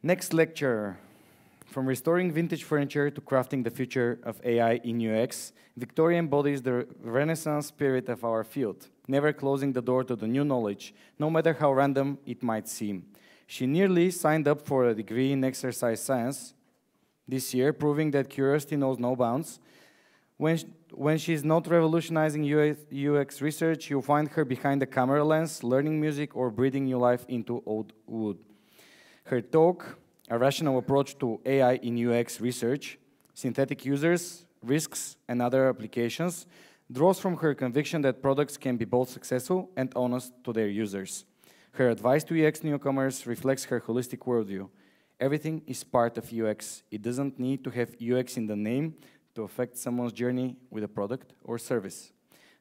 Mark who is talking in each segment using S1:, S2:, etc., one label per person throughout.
S1: Next lecture. From restoring vintage furniture to crafting the future of AI in UX, Victoria embodies the Renaissance spirit of our field, never closing the door to the new knowledge, no matter how random it might seem. She nearly signed up for a degree in exercise science this year, proving that curiosity knows no bounds. When she's not revolutionizing UX research, you'll find her behind the camera lens, learning music or breathing new life into old wood. Her talk, A Rational Approach to AI in UX Research, Synthetic Users, Risks, and Other Applications, draws from her conviction that products can be both successful and honest to their users. Her advice to UX newcomers reflects her holistic worldview. Everything is part of UX. It doesn't need to have UX in the name to affect someone's journey with a product or service.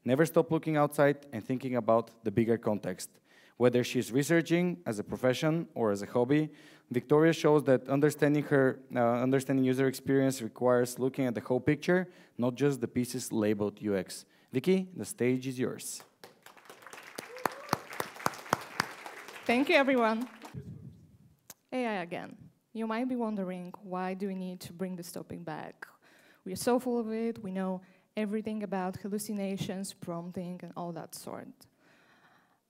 S1: Never stop looking outside and thinking about the bigger context. Whether she's researching as a profession or as a hobby, Victoria shows that understanding user experience requires looking at the whole picture, not just the pieces labeled UX. Vicky, the stage is yours.
S2: Thank you, everyone. AI again. You might be wondering, why do we need to bring this topic back? We are so full of it. We know everything about hallucinations, prompting, and all that sort.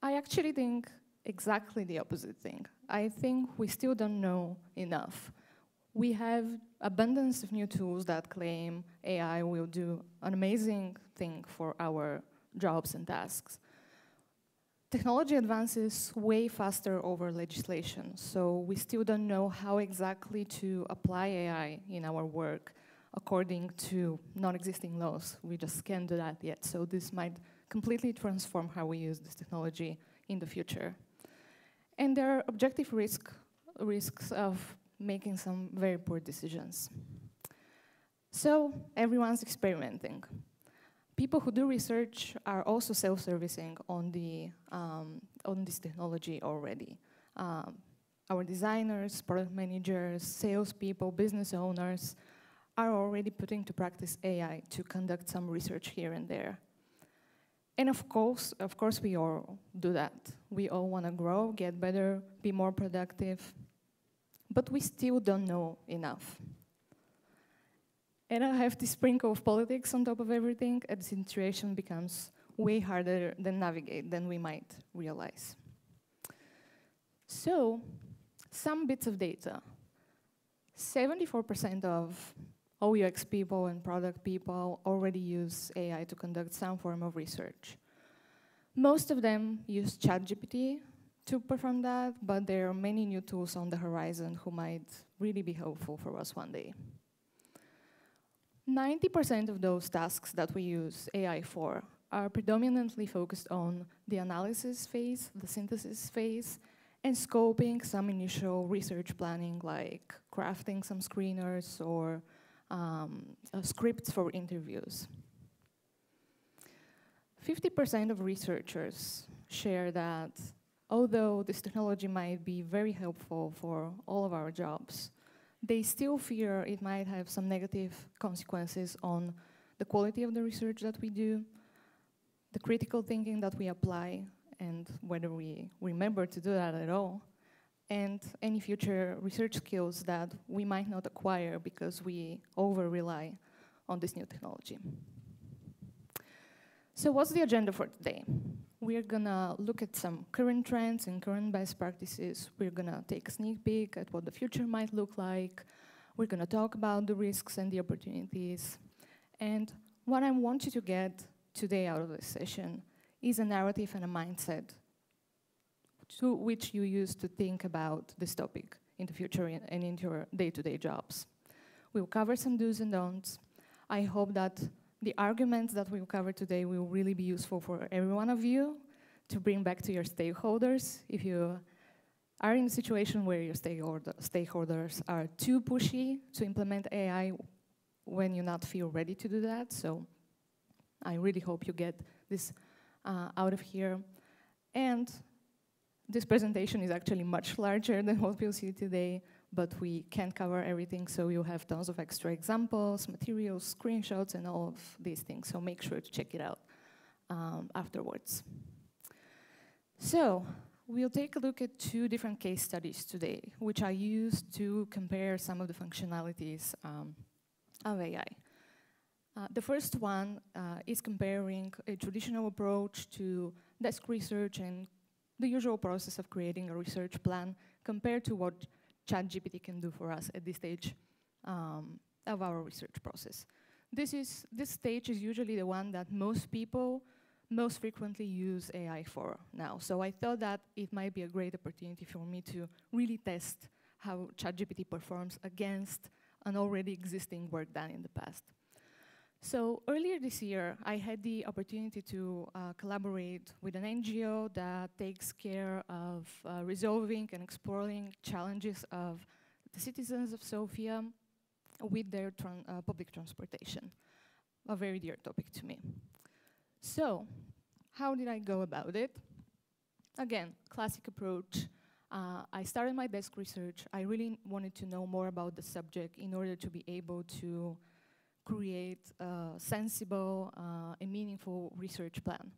S2: I actually think exactly the opposite thing. I think we still don't know enough. We have abundance of new tools that claim AI will do an amazing thing for our jobs and tasks. Technology advances way faster over legislation, so we still don't know how exactly to apply AI in our work according to non-existing laws. We just can't do that yet, so this might completely transform how we use this technology in the future. And there are objective risks of making some very poor decisions. So everyone's experimenting. People who do research are also self-servicing on this technology already. Our designers, product managers, salespeople, business owners are already putting to practice AI to conduct some research here and there. And of course, we all do that. We all want to grow, get better, be more productive, but we still don't know enough. And I have this sprinkle of politics on top of everything, and the situation becomes way harder to navigate than we might realize. So, some bits of data. 74% of all UX people and product people already use AI to conduct some form of research. Most of them use ChatGPT to perform that, but there are many new tools on the horizon who might really be helpful for us one day. 90% of those tasks that we use AI for are predominantly focused on the analysis phase, the synthesis phase, and scoping some initial research planning, like crafting some screeners or scripts for interviews. 50% of researchers share that although this technology might be very helpful for all of our jobs, they still fear it might have some negative consequences on the quality of the research that we do, the critical thinking that we apply, and whether we remember to do that at all, and any future research skills that we might not acquire because we over-rely on this new technology. So what's the agenda for today? We're gonna look at some current trends and current best practices. We're gonna take a sneak peek at what the future might look like. We're gonna talk about the risks and the opportunities. And what I want you to get today out of this session is a narrative and a mindset to which you use to think about this topic in the future and in your day-to-day jobs. We'll cover some do's and don'ts. I hope that the arguments that we'll cover today will really be useful for every one of you to bring back to your stakeholders. If you are in a situation where your stakeholders are too pushy to implement AI when you not feel ready to do that. So I really hope you get this out of here. And this presentation is actually much larger than what we'll see today, but we can't cover everything, so you'll have tons of extra examples, materials, screenshots, and all of these things. So make sure to check it out afterwards. So We'll take a look at two different case studies today, which I used to compare some of the functionalities of AI. The first one is comparing a traditional approach to desk research and the usual process of creating a research plan compared to what ChatGPT can do for us at this stage of our research process. This stage is usually the one that most people most frequently use AI for now. So I thought that it might be a great opportunity for me to really test how ChatGPT performs against an already existing work done in the past. So earlier this year, I had the opportunity to collaborate with an NGO that takes care of resolving and exploring challenges of the citizens of Sofia with their public transportation, a very dear topic to me. So, how did I go about it? Again, classic approach. I started my desk research. I really wanted to know more about the subject in order to be able to create a sensible and meaningful research plan.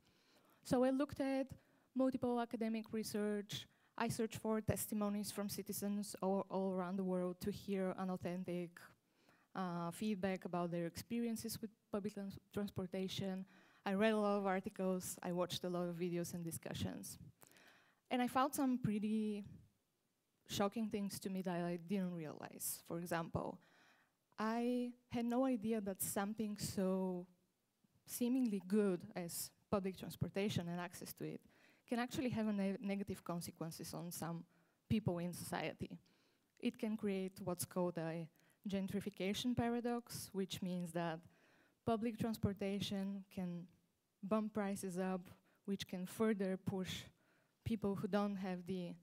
S2: So I looked at multiple academic research. I searched for testimonies from citizens all around the world to hear an authentic feedback about their experiences with public transportation. I read a lot of articles. I watched a lot of videos and discussions. And I found some pretty shocking things to me that I didn't realize. For example, I had no idea that something so seemingly good as public transportation and access to it can actually have negative consequences on some people in society. It can create what's called a gentrification paradox, which means that public transportation can bump prices up, which can further push people who don't have the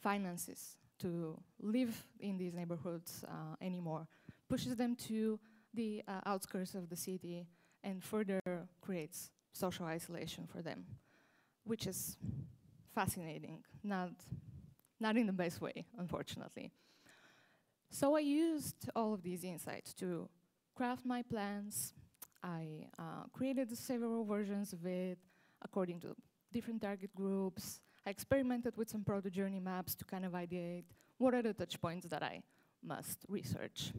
S2: finances to live in these neighborhoods anymore, pushes them to the outskirts of the city and further creates social isolation for them, which is fascinating, not in the best way, unfortunately. So I used all of these insights to craft my plans. I created several versions of it according to different target groups. I experimented with some proto-journey maps to kind of ideate what are the touch points that I must research.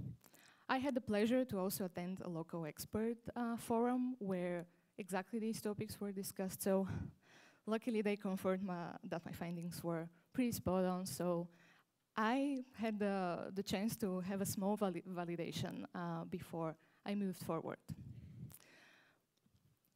S2: I had the pleasure to also attend a local expert forum where exactly these topics were discussed. So luckily they confirmed that my findings were pretty spot on. So I had the chance to have a small validation before I moved forward.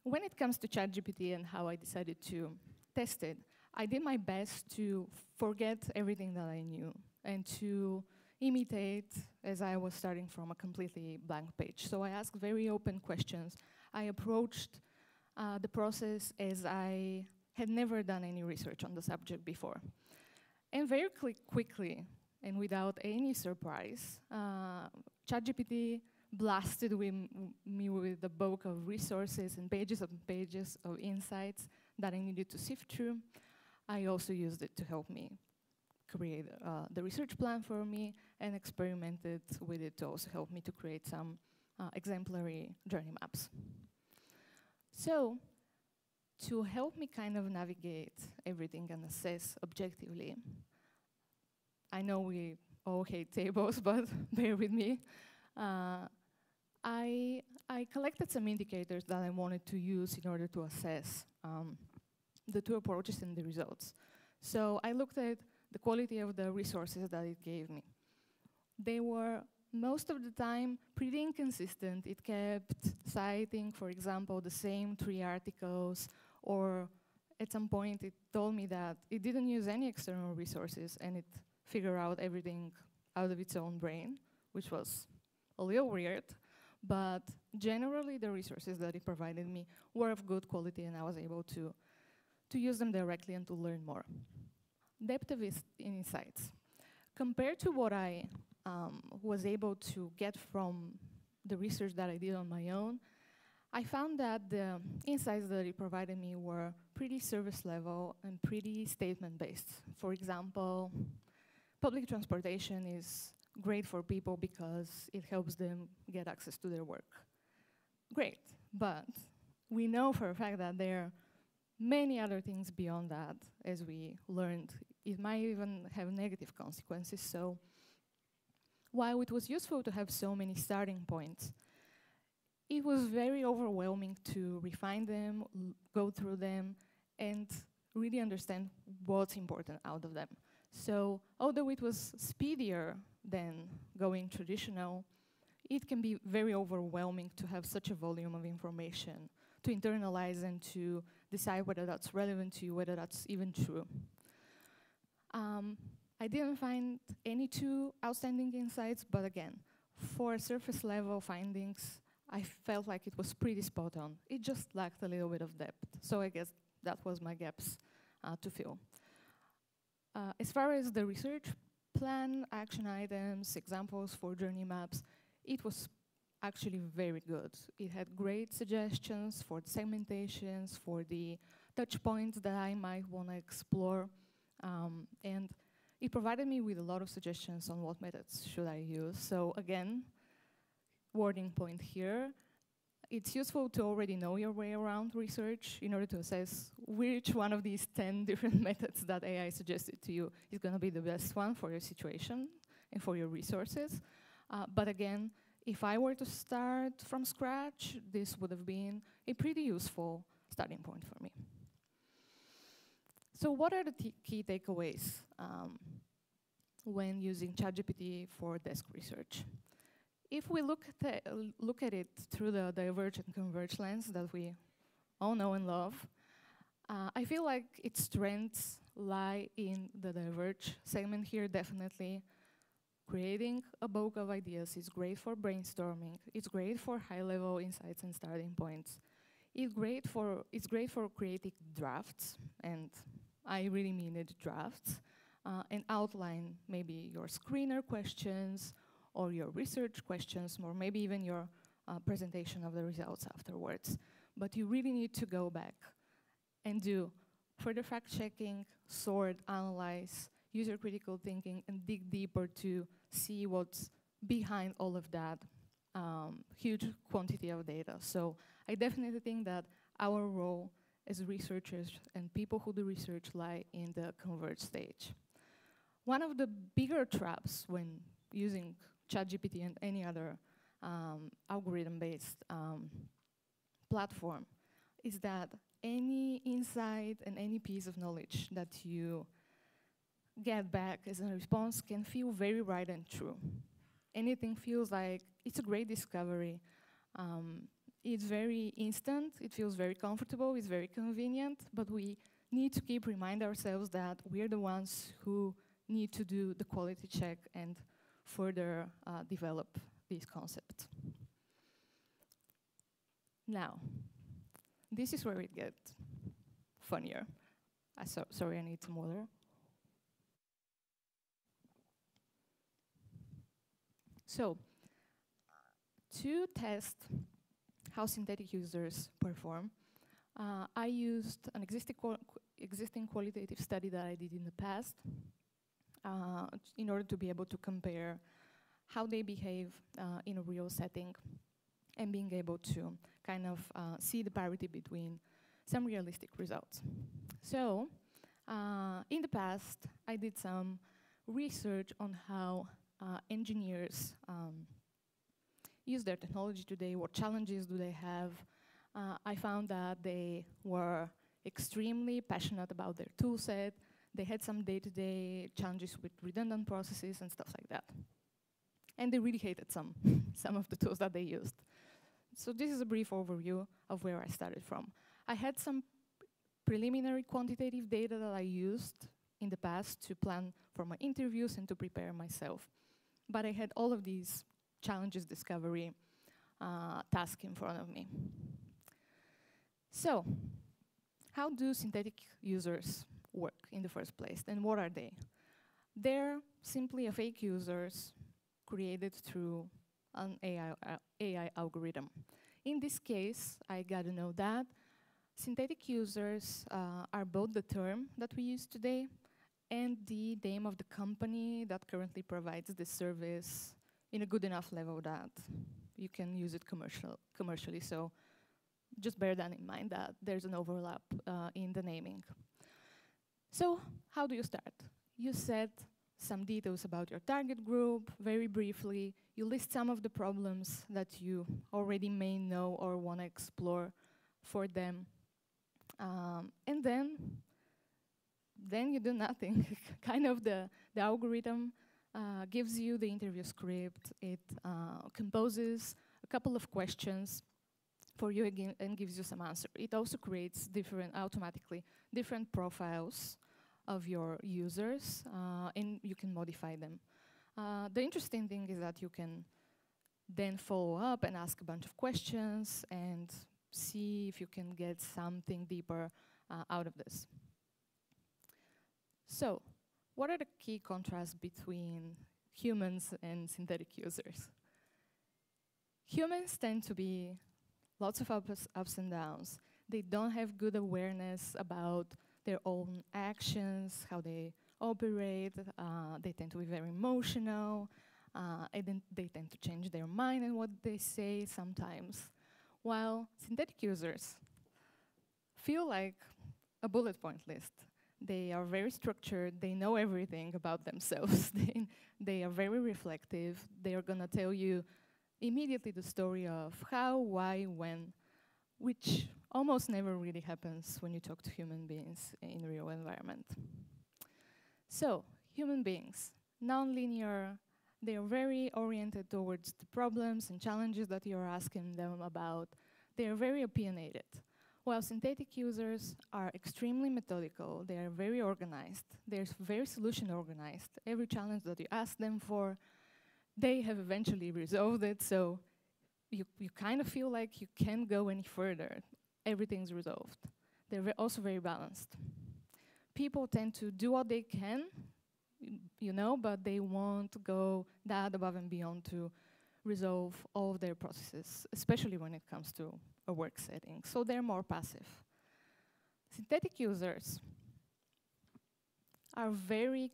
S2: When it comes to ChatGPT and how I decided to test it, I did my best to forget everything that I knew and to imitate as I was starting from a completely blank page. So I asked very open questions. I approached the process as I had never done any research on the subject before. And very quickly, and without any surprise, ChatGPT blasted me with a bulk of resources and pages of insights that I needed to sift through. I also used it to help me create the research plan for me and experimented with it to also help me to create some exemplary journey maps. So, to help me kind of navigate everything and assess objectively, I know we all hate tables, but bear with me. I collected some indicators that I wanted to use in order to assess the two approaches and the results. So I looked at the quality of the resources that it gave me. They were, most of the time, pretty inconsistent. It kept citing, for example, the same 3 articles, or at some point it told me that it didn't use any external resources and it figured out everything out of its own brain, which was a little weird. But generally, the resources that it provided me were of good quality, and I was able to use them directly and to learn more. Depth of insights. Compared to what I was able to get from the research that I did on my own, I found that the insights that it provided me were pretty service level and pretty statement-based. For example, public transportation is great for people because it helps them get access to their work. Great, but we know for a fact that there are many other things beyond that, as we learned. It might even have negative consequences. So while it was useful to have so many starting points, it was very overwhelming to refine them, go through them, and really understand what's important out of them. So although it was speedier than going traditional, it can be very overwhelming to have such a volume of information, to internalize and to decide whether that's relevant to you, whether that's even true. I didn't find any too outstanding insights, but again, for surface level findings, I felt like it was pretty spot on. It just lacked a little bit of depth. So I guess that was my gaps to fill. As far as the research plan, action items, examples for journey maps, it was actually very good. It had great suggestions for the segmentations, for the touch points that I might want to explore. And it provided me with a lot of suggestions on what methods should I use. So again, wording point here, it's useful to already know your way around research in order to assess which one of these 10 different methods that AI suggested to you is going to be the best one for your situation and for your resources. But again, if I were to start from scratch, this would have been a pretty useful starting point for me. So what are the key takeaways when using ChatGPT for desk research? If we look at it through the diverge and converge lens that we all know and love, I feel like its strengths lie in the diverge segment here, definitely. Creating a bulk of ideas is great for brainstorming. It's great for high-level insights and starting points. It's great for creating drafts, and I really mean it, drafts, and outline maybe your screener questions or your research questions, or maybe even your presentation of the results afterwards. But you really need to go back and do further fact-checking, sort, analyze, user critical thinking, and dig deeper to see what's behind all of that huge quantity of data. So I definitely think that our role as researchers and people who do research lie in the converge stage. One of the bigger traps when using ChatGPT and any other algorithm-based platform is that any insight and any piece of knowledge that you get back as a response can feel very right and true. Anything feels like it's a great discovery. It's very instant, it feels very comfortable, it's very convenient, but we need to keep reminding ourselves that we're the ones who need to do the quality check and further develop these concepts. Now, this is where it gets funnier. Sorry, I need some water. So, to test how synthetic users perform, I used an existing qualitative study that I did in the past in order to be able to compare how they behave in a real setting and being able to kind of see the parity between some realistic results. So, in the past, I did some research on how engineers use their technology today, what challenges do they have. I found that they were extremely passionate about their tool set. They had some day-to-day challenges with redundant processes and stuff like that. And they really hated some of the tools that they used. So this is a brief overview of where I started from. I had some preliminary quantitative data that I used in the past to plan for my interviews and to prepare myself. But I had all of these challenges discovery tasks in front of me. So, how do synthetic users work in the first place, and what are they? They're simply a fake users created through an AI algorithm. In this case, I got to know that synthetic users are both the term that we use today and the name of the company that currently provides the service in a good enough level that you can use it commercially. So just bear that in mind that there's an overlap in the naming. So how do you start? You set some details about your target group, very briefly. You list some of the problems that you already may know or want to explore for them. And then you do nothing. Kind of the algorithm gives you the interview script. It composes a couple of questions for you again and gives you some answer. It also creates automatically different profiles of your users, and you can modify them. The interesting thing is that you can then follow up and ask a bunch of questions and see if you can get something deeper out of this. So, what are the key contrasts between humans and synthetic users? Humans tend to be lots of ups and downs. They don't have good awareness about their own actions, how they operate. They tend to be very emotional. And then they tend to change their mind and what they say sometimes. While synthetic users feel like a bullet point list. They are very structured. They know everything about themselves. They are very reflective. They are going to tell you immediately the story of how, why, when, which almost never really happens when you talk to human beings in a real environment. So, human beings, non-linear, they are very oriented towards the problems and challenges that you're asking them about. They are very opinionated. While synthetic users are extremely methodical, they are very organized, they're very solution organized. Every challenge that you ask them for, they have eventually resolved it, so you kind of feel like you can't go any further. Everything's resolved. They're also very balanced. People tend to do what they can, you know, but they won't go that above and beyond to resolve all of their processes, especially when it comes to a work setting. So they're more passive. Synthetic users are very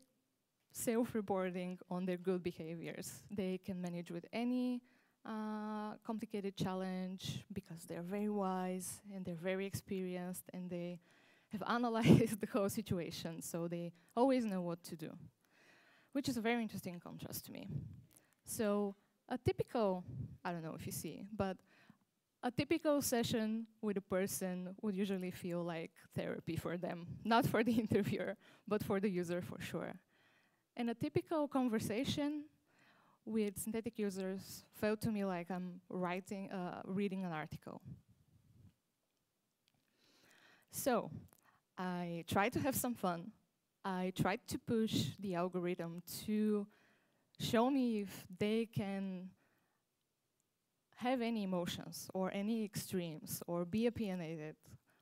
S2: self-reporting on their good behaviors. They can manage with any complicated challenge because they're very wise and they're very experienced and they have analyzed the whole situation, so they always know what to do, which is a very interesting contrast to me. So a typical, I don't know if you see, but a typical session with a person would usually feel like therapy for them, not for the interviewer, but for the user for sure. And a typical conversation with synthetic users felt to me like I'm reading an article. So I tried to have some fun. I tried to push the algorithm to show me if they can have any emotions or any extremes or be opinionated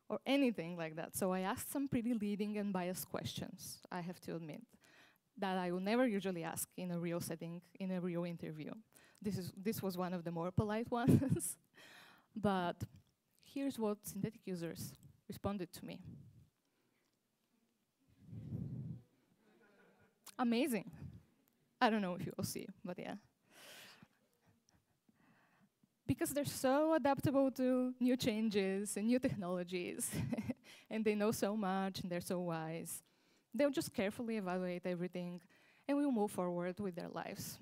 S2: or anything like that. So I asked some pretty leading and biased questions, I have to admit, that I would never usually ask in a real setting, in a real interview. This was one of the more polite ones. But here's what synthetic users responded to me. Amazing. I don't know if you will see, but yeah. Because they're so adaptable to new changes and new technologies, and they know so much, and they're so wise, they'll just carefully evaluate everything, and we'll move forward with their lives.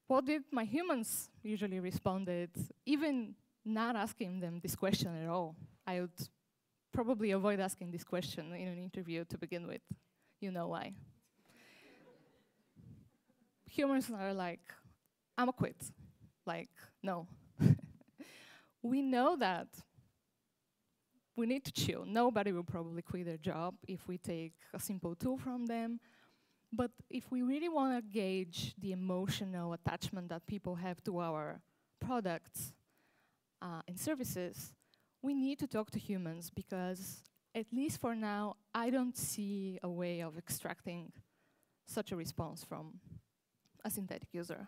S2: What did my humans usually responded, even not asking them this question at all? I would probably avoid asking this question in an interview to begin with. You know why. Humans are like, I'm a quit. Like, no. We know that we need to chill. Nobody will probably quit their job if we take a simple tool from them. But if we really want to gauge the emotional attachment that people have to our products and services, we need to talk to humans because, at least for now, I don't see a way of extracting such a response from a synthetic user.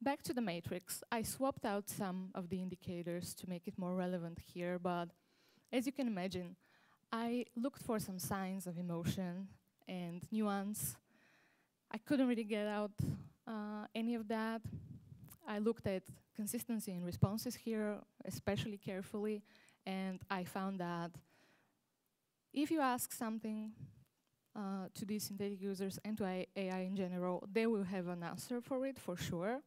S2: Back to the matrix, I swapped out some of the indicators to make it more relevant here, but as you can imagine, I looked for some signs of emotion and nuance. I couldn't really get out any of that. I looked at consistency in responses here, especially carefully, and I found that if you ask something to these synthetic users and to AI in general, they will have an answer for it, for sure,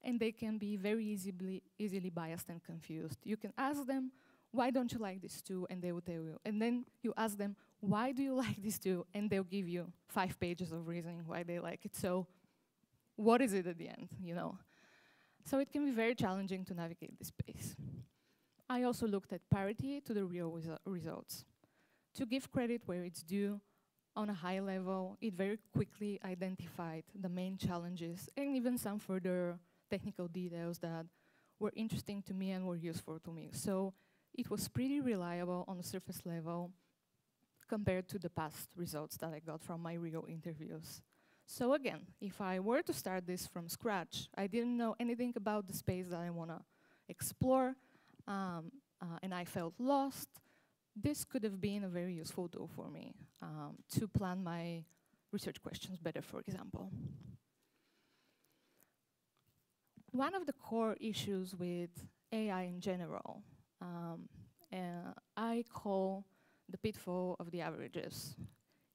S2: and they can be very easily biased and confused. You can ask them, why don't you like this too? And they will tell you. And then you ask them, why do you like this too? And they'll give you 5 pages of reasoning why they like it. So what is it at the end, you know? So it can be very challenging to navigate this space. I also looked at parity to the real results. To give credit where it's due, on a high level, it very quickly identified the main challenges and even some further technical details that were interesting to me and were useful to me. So it was pretty reliable on the surface level compared to the past results that I got from my real interviews. So again, if I were to start this from scratch, I didn't know anything about the space that I want to explore, and I felt lost, this could have been a very useful tool for me to plan my research questions better, for example. One of the core issues with AI in general, I call the pitfall of the averages.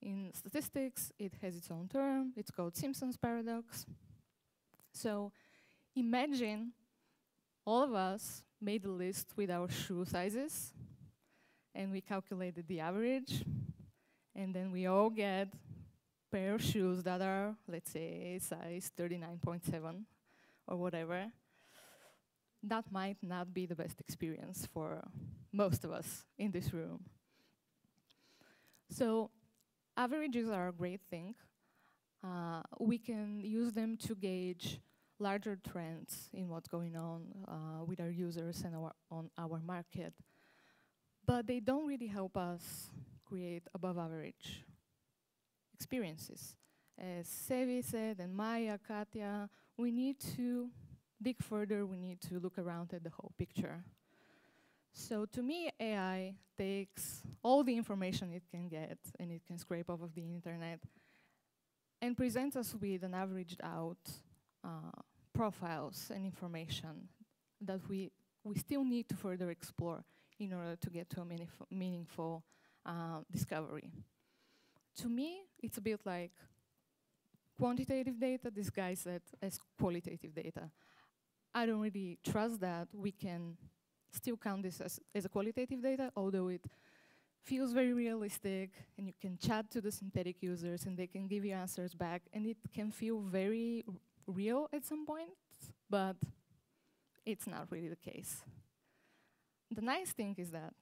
S2: In statistics, it has its own term. It's called Simpson's paradox. So imagine all of us made a list with our shoe sizes, and we calculated the average, and then we all get a pair of shoes that are, let's say, size 39.7 or whatever. That might not be the best experience for most of us in this room. So averages are a great thing. We can use them to gauge larger trends in what's going on with our users and on our market. But they don't really help us create above average experiences. As Sevi said, and Maya, Katya, we need to dig further, we need to look around at the whole picture. So to me, AI takes all the information it can get and it can scrape off of the internet and presents us with an averaged out profiles and information that we still need to further explore in order to get to a meaningful discovery. To me, it's a bit like quantitative data disguised as qualitative data. I don't really trust that we can still count this as a qualitative data, although it feels very realistic, and you can chat to the synthetic users, and they can give you answers back, and it can feel very real at some point, but it's not really the case. The nice thing is that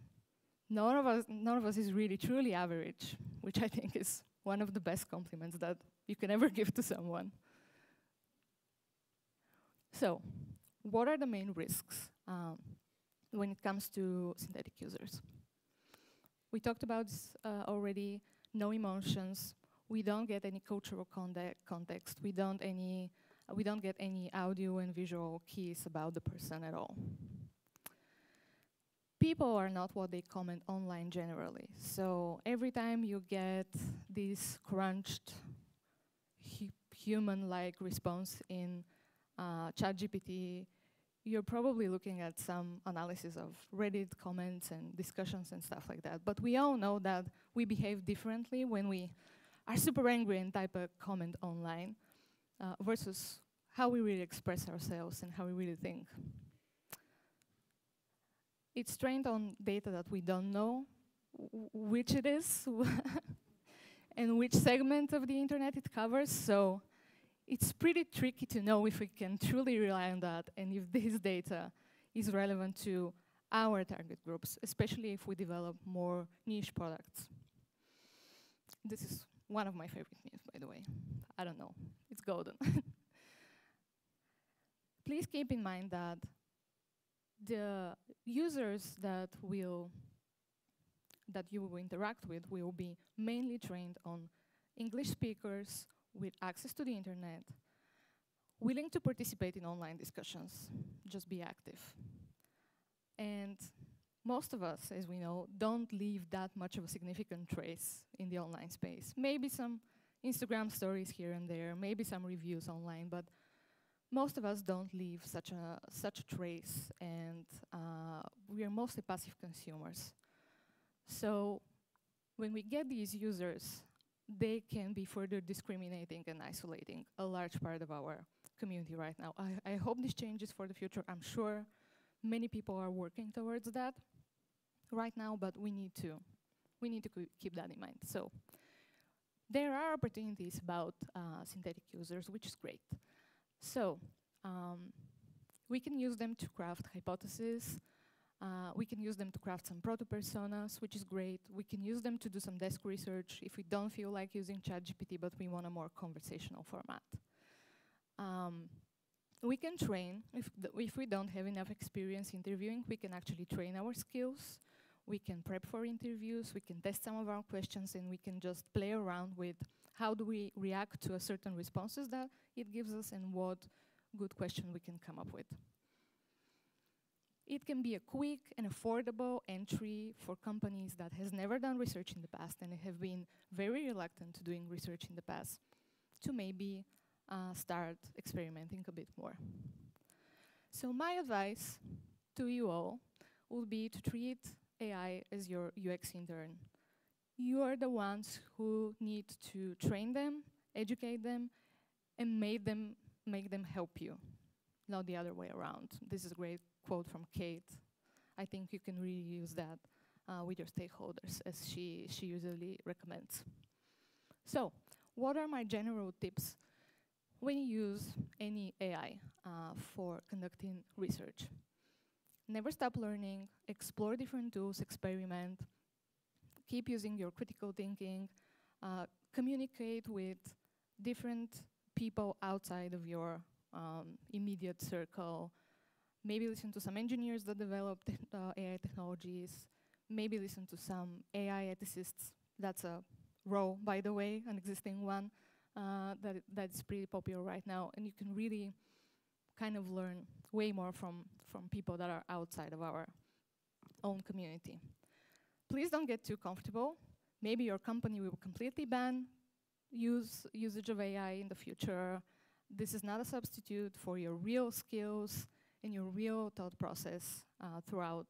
S2: none of us is really truly average, which I think is one of the best compliments that you can ever give to someone. So, what are the main risks when it comes to synthetic users? We talked about this already. No emotions. We don't get any cultural context. We don't get any audio and visual keys about the person at all. People are not what they comment online generally. So every time you get this crunched human-like response in ChatGPT, you're probably looking at some analysis of Reddit comments and discussions and stuff like that. But we all know that we behave differently when we are super angry and type a comment online versus how we really express ourselves and how we really think. It's trained on data that we don't know which it is and which segment of the internet it covers. So it's pretty tricky to know if we can truly rely on that and if this data is relevant to our target groups, especially if we develop more niche products. This is one of my favorite memes, by the way. I don't know, it's golden. Please keep in mind that the users that you will interact with will be mainly trained on English speakers with access to the internet, willing to participate in online discussions, just be active. And most of us, as we know, don't leave that much of a significant trace in the online space. Maybe some Instagram stories here and there, maybe some reviews online, but most of us don't leave such a trace, and we are mostly passive consumers. So when we get these users, they can be further discriminating and isolating a large part of our community right now. I hope this changes for the future. I'm sure many people are working towards that right now, but we need to keep that in mind. So there are opportunities about synthetic users, which is great. So we can use them to craft hypotheses. We can use them to craft some proto-personas, which is great. We can use them to do some desk research if we don't feel like using ChatGPT, but we want a more conversational format. We can train. If we don't have enough experience interviewing, we can actually train our skills. We can prep for interviews. We can test some of our questions, and we can just play around with how do we react to a certain responses that it gives us and what good question we can come up with. It can be a quick and affordable entry for companies that has never done research in the past and have been very reluctant to doing research in the past to maybe start experimenting a bit more. So my advice to you all would be to treat AI as your UX intern. You are the ones who need to train them, educate them, and make them help you, not the other way around. This is a great quote from Kate. I think you can really use that with your stakeholders, as she usually recommends. So, what are my general tips when you use any AI for conducting research? Never stop learning, explore different tools, experiment, keep using your critical thinking, communicate with different people outside of your immediate circle, maybe listen to some engineers that develop AI technologies, maybe listen to some AI ethicists. That's a role, by the way, an existing one that's pretty popular right now, and you can really kind of learn way more from people that are outside of our own community. Please don't get too comfortable. Maybe your company will completely ban usage of AI in the future. This is not a substitute for your real skills and your real thought process throughout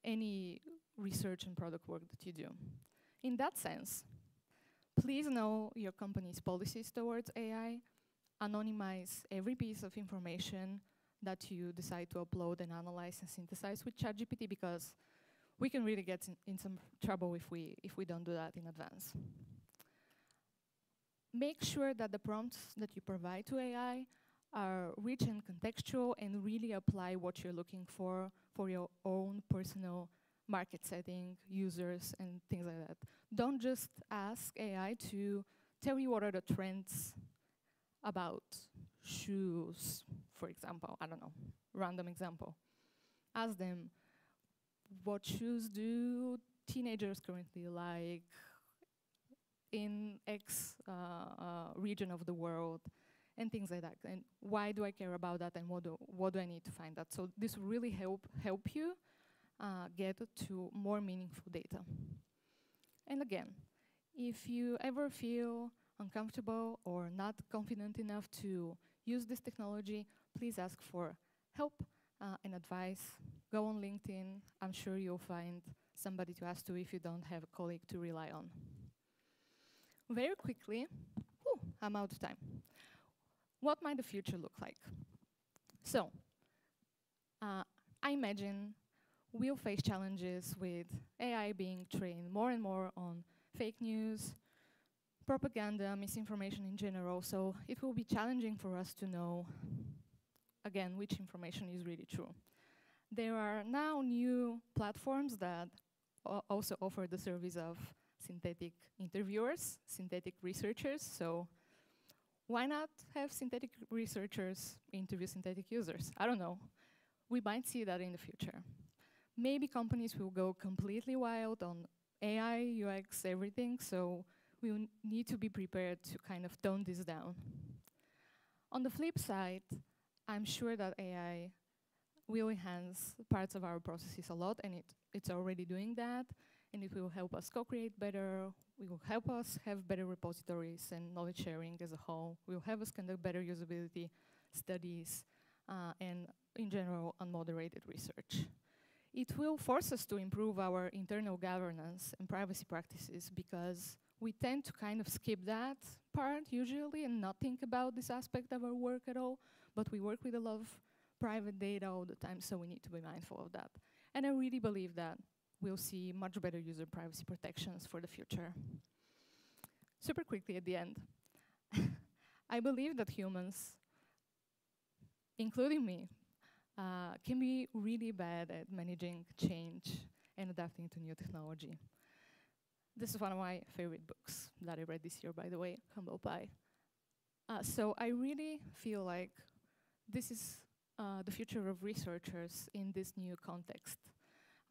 S2: any research and product work that you do. In that sense, please know your company's policies towards AI. Anonymize every piece of information that you decide to upload and analyze and synthesize with ChatGPT, because we can really get in some trouble if we don't do that in advance. Make sure that the prompts that you provide to AI are rich and contextual and really apply what you're looking for your own personal market setting, users, and things like that. Don't just ask AI to tell you what are the trends about shoes, for example. I don't know, random example. Ask them, what shoes do teenagers currently like in X region of the world, and things like that. And why do I care about that, and what do I need to find that? So this will really help you get to more meaningful data. And again, if you ever feel uncomfortable or not confident enough to use this technology, please ask for help and advice. Go on LinkedIn. I'm sure you'll find somebody to ask to if you don't have a colleague to rely on. Very quickly, I'm out of time. What might the future look like? So, I imagine we'll face challenges with AI being trained more and more on fake news, propaganda, misinformation in general, so it will be challenging for us to know, again, which information is really true. There are now new platforms that also offer the service of synthetic interviewers, synthetic researchers, so why not have synthetic researchers interview synthetic users? I don't know. We might see that in the future. Maybe companies will go completely wild on AI, UX, everything, so we will need to be prepared to kind of tone this down. On the flip side, I'm sure that AI will enhance parts of our processes a lot, and it's already doing that, and it will help us co-create better, it will help us have better repositories and knowledge sharing as a whole, it will help us conduct better usability. studies, and in general, unmoderated research. It will force us to improve our internal governance and privacy practices because we tend to kind of skip that part usually and not think about this aspect of our work at all, but we work with a lot of private data all the time, so we need to be mindful of that. And I really believe that we'll see much better user privacy protections for the future. Super quickly at the end. I believe that humans, including me, can be really bad at managing change and adapting to new technology. This is one of my favorite books that I read this year, by the way, Humble Pie. So I really feel like this is the future of researchers in this new context.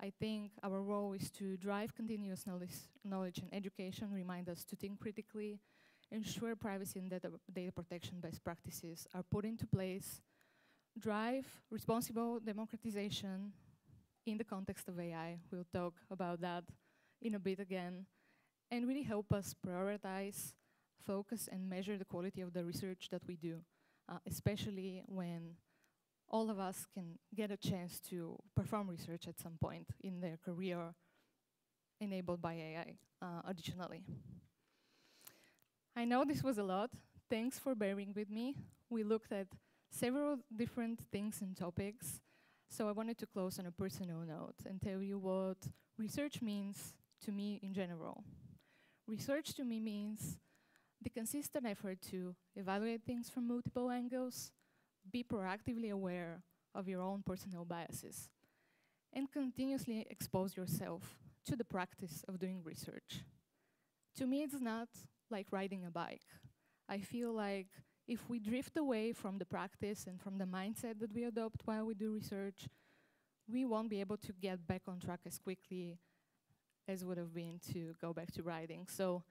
S2: I think our role is to drive continuous knowledge and education, remind us to think critically, ensure privacy and data protection best practices are put into place, drive responsible democratization in the context of AI. We'll talk about that in a bit again, and really help us prioritize, focus, and measure the quality of the research that we do, especially when all of us can get a chance to perform research at some point in their career enabled by AI, additionally. I know this was a lot. Thanks for bearing with me. We looked at several different things and topics, so I wanted to close on a personal note and tell you what research means to me in general. Research to me means the consistent effort to evaluate things from multiple angles, be proactively aware of your own personal biases, and continuously expose yourself to the practice of doing research. To me, it's not like riding a bike. I feel like if we drift away from the practice and from the mindset that we adopt while we do research, we won't be able to get back on track as quickly as would have been to go back to riding. So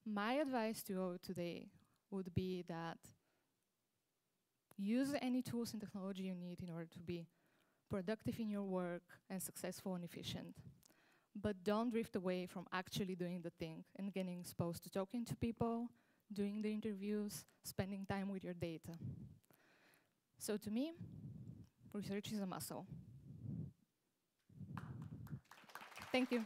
S2: my advice to you today would be that use any tools and technology you need in order to be productive in your work and successful and efficient. But don't drift away from actually doing the thing and getting exposed to talking to people, doing the interviews, spending time with your data. So to me, research is a muscle. Thank you.